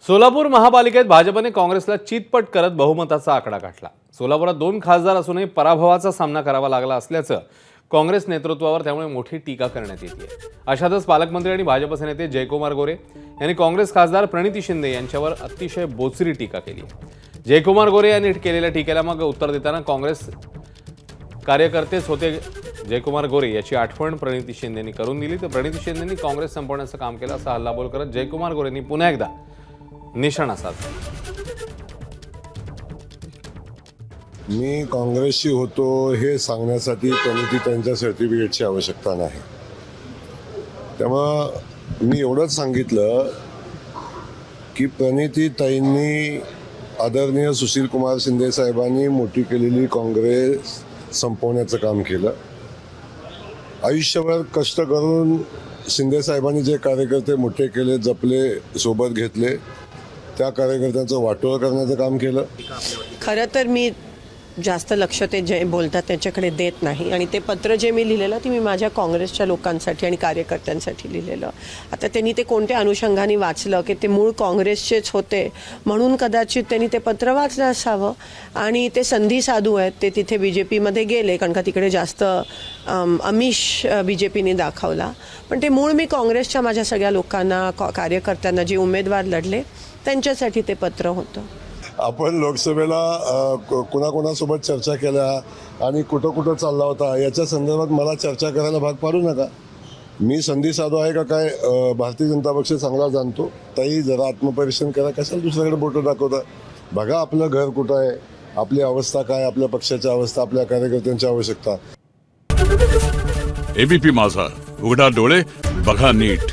सोलापूर महापालिकेत भाजपने काँग्रेसला चितपट करत बहुमताचा आकडा गाठला। सोलापुरात 2 खासदार असूनही पराभवाचा सामना करावा लागला असल्याचं काँग्रेस नेतृत्वावर त्यामुळे मोठी टीका करण्यात येते। अशातच पालकमंत्री आणि भाजपचे नेते जयकुमार गोरे यांनी काँग्रेस खासदार प्रणिती शिंदे यांच्यावर अतिशय बोचरी टीका केली। जयकुमार गोरे यांनी केलेल्या टीकेला मग उत्तर देताना काँग्रेस कार्यकर्तेच होते जयकुमार गोरे याची आठवण प्रणिती शिंदेंनी करून दिली। तर प्रणिती शिंदेंनी काँग्रेस संपवण्याचं काम केलं असा हल्लाबोल करत जयकुमार गोरेंनी पुन्हा एकदा निशाणा साधला। मी काँग्रेसशी होतो हे सांगण्यासाठी प्रणिती त्यांच्या सर्टिफिकेटची आवश्यकता नाही। त्यामुळं मी एवढंच सांगितलं की प्रणिती ताईंनी आदरणीय सुशील कुमार शिंदे साहेबांनी मोठी केलेली काँग्रेस संपवण्याचं काम केलं। आयुष्यभर कष्ट करून शिंदे साहेबांनी जे कार्यकर्ते मोठे केले, जपले, सोबत घेतले, त्या कार्यकर्त्यांचं वाटोळं करण्याचं काम केलं। खरं तर मी जास्त लक्ष ते जे बोलतात त्याच्याकडे देत नाही आणि ते पत्र जे मी लिहिलेलं ते मी माझ्या काँग्रेसच्या लोकांसाठी आणि कार्यकर्त्यांसाठी लिहिलेलं। आता त्यांनी ते कोणत्या अनुषंगाने वाचलं की ते मूळ काँग्रेसचेच होते म्हणून कदाचित त्यांनी ते पत्र वाचलं असावं आणि ते संधी साधू आहेत, ते तिथे BJPमध्ये गेले कारण का तिकडे जास्त आमिष BJPने दाखवला। पण ते मूळ मी काँग्रेसच्या माझ्या सगळ्या लोकांना कार्यकर्त्यांना जे उमेदवार लढले त्यांच्यासाठी ते पत्र होतं। आपण लोकसभेला कोणाकोणासोबत चर्चा केल्या आणि कुठं कुठं चालला होता याच्या संदर्भात मला चर्चा करायला भाग पाडू नका। मी संधी साधू आहे का काय भारतीय जनता पक्ष चांगला जाणतो। ताई जरा आत्मपरीक्षण करा, कशाला दुसऱ्याकडे बोटं दाखवता। बघा आपलं घर कुठं आहे, आपली अवस्था काय, आपल्या पक्षाची अवस्था, आपल्या कार्यकर्त्यांची आवश्यकता। ABP माझा, उघडा डोळे बघा नीट।